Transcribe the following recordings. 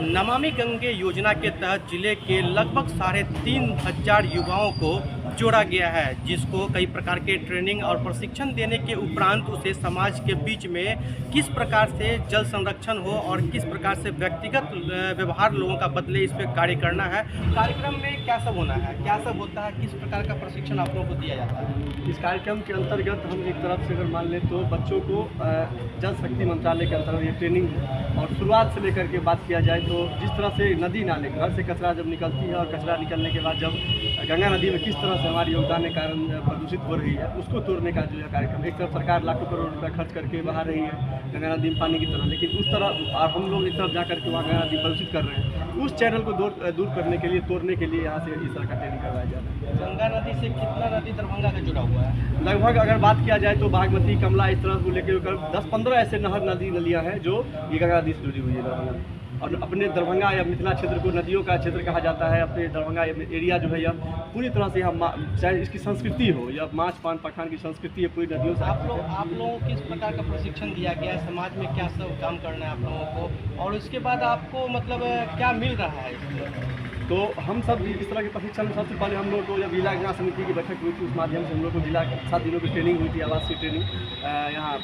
नमामि गंगे योजना के तहत जिले के लगभग 3,500 युवाओं को जोड़ा गया है, जिसको कई प्रकार के ट्रेनिंग और प्रशिक्षण देने के उपरांत उसे समाज के बीच में किस प्रकार से जल संरक्षण हो और किस प्रकार से व्यक्तिगत व्यवहार लोगों का बदले, इस पर कार्य करना है। कार्यक्रम में क्या सब होना है, क्या सब होता है, किस प्रकार का प्रशिक्षण आप लोगों को दिया जाता है। इस कार्यक्रम के अंतर्गत हम एक तरफ से अगर मान लें तो बच्चों को जल शक्ति मंत्रालय के अंतर्गत ये ट्रेनिंग और शुरुआत से लेकर के बात किया जाए तो जिस तरह से नदी नाले घर से कचरा जब निकलती है और कचरा निकलने के बाद जब गंगा नदी में किस तरह से हमारे योगदान के कारण प्रदूषित हो रही है, उसको तोड़ने का जो है कार्यक्रम। एक तरफ सरकार लाखों करोड़ रुपया खर्च करके बहा रही है गंगा नदी में पानी की तरह, लेकिन उस तरह और हम लोग एक तरफ जा करके वहाँ गंगा नदी प्रदूषित कर रहे हैं। उस चैनल को दूर करने के लिए, तोड़ने के लिए यहाँ से इस तरह का ट्रेनिंग करवाया जा रहा है। गंगा नदी से कितना नदी दरभंगा का जुड़ा हुआ है? लगभग अगर बात किया जाए तो बागमती, कमला, इस तरह को लेकर 10-15 ऐसे नदियाँ हैं जो ये गंगा नदी से जुड़ी हुई है दरभंगा। और अपने दरभंगा या मिथिला क्षेत्र को नदियों का क्षेत्र कहा जाता है। अपने दरभंगा एरिया जो है यह पूरी तरह से हम, चाहे इसकी संस्कृति हो या माछ पान पखान की संस्कृति है, पूरी नदियों से। आप लोगों को किस प्रकार का प्रशिक्षण दिया गया है, समाज में क्या सब काम करना है आप लोगों को, और उसके बाद आपको मतलब क्या मिल रहा है इसमें? तो हम सब इस तरह के प्रशिक्षण में सबसे पहले हम लोग को जब जिला गंगा समिति की बैठक हुई थी, उस माध्यम से हम लोग को जिला 7 दिनों की ट्रेनिंग हुई थी, आवासीय ट्रेनिंग यहाँ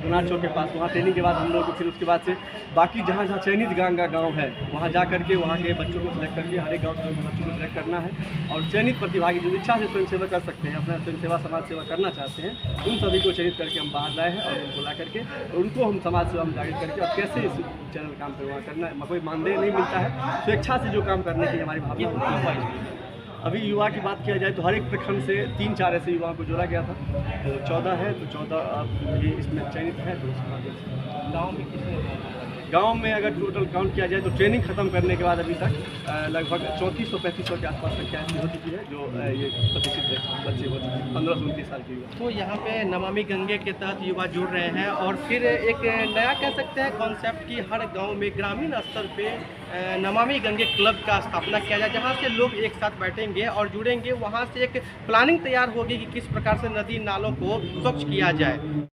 गुनार चौक के पास। वहाँ ट्रेनिंग के बाद हम लोग को फिर उसके बाद से बाकी जहाँ चयनित गंगा गाँव है वहाँ जा करके वहाँ के बच्चों को सिलेक्ट करके हर एक गाँव के बच्चों को सिलेक्ट करना है और चयनित प्रतिभागी जो इच्छा से स्वयं सेवा कर सकते हैं, अपना स्वयं सेवा समाज सेवा करना चाहते हैं, उन सभी को चयनित करके हम बाहर लाए हैं और उनको ला करके उनको हम समाज सेवा में जागृत करके और कैसे इस चैनल काम पर वहाँ करना है। कोई मानदेय नहीं मिलता है, स्वेच्छा से जो काम करने की हमारी भावना होती है। अभी युवा की बात किया जाए तो हर एक प्रखंड से 3-4 ऐसे युवाओं को जोड़ा गया था, तो 14 है, तो 14 ये इसमें चयनित है। तो गाँव में कितने गांव में अगर टोटल काउंट किया जाए तो ट्रेनिंग खत्म करने के बाद अभी तक लगभग 3400-3500 के आसपास संख्या ऐसी हो चुकी है जो ये प्रतिष्ठित बच्चे हो चुके हैं, 15 से 29 साल के युवा। तो यहाँ पे नमामि गंगे के तहत युवा जुड़ रहे हैं और फिर एक नया कह सकते हैं कॉन्सेप्ट कि हर गांव में ग्रामीण स्तर पे नमामि गंगे क्लब का स्थापना किया जाए, जहाँ से लोग एक साथ बैठेंगे और जुड़ेंगे। वहाँ से एक प्लानिंग तैयार होगी कि किस प्रकार से नदी नालों को स्वच्छ किया जाए।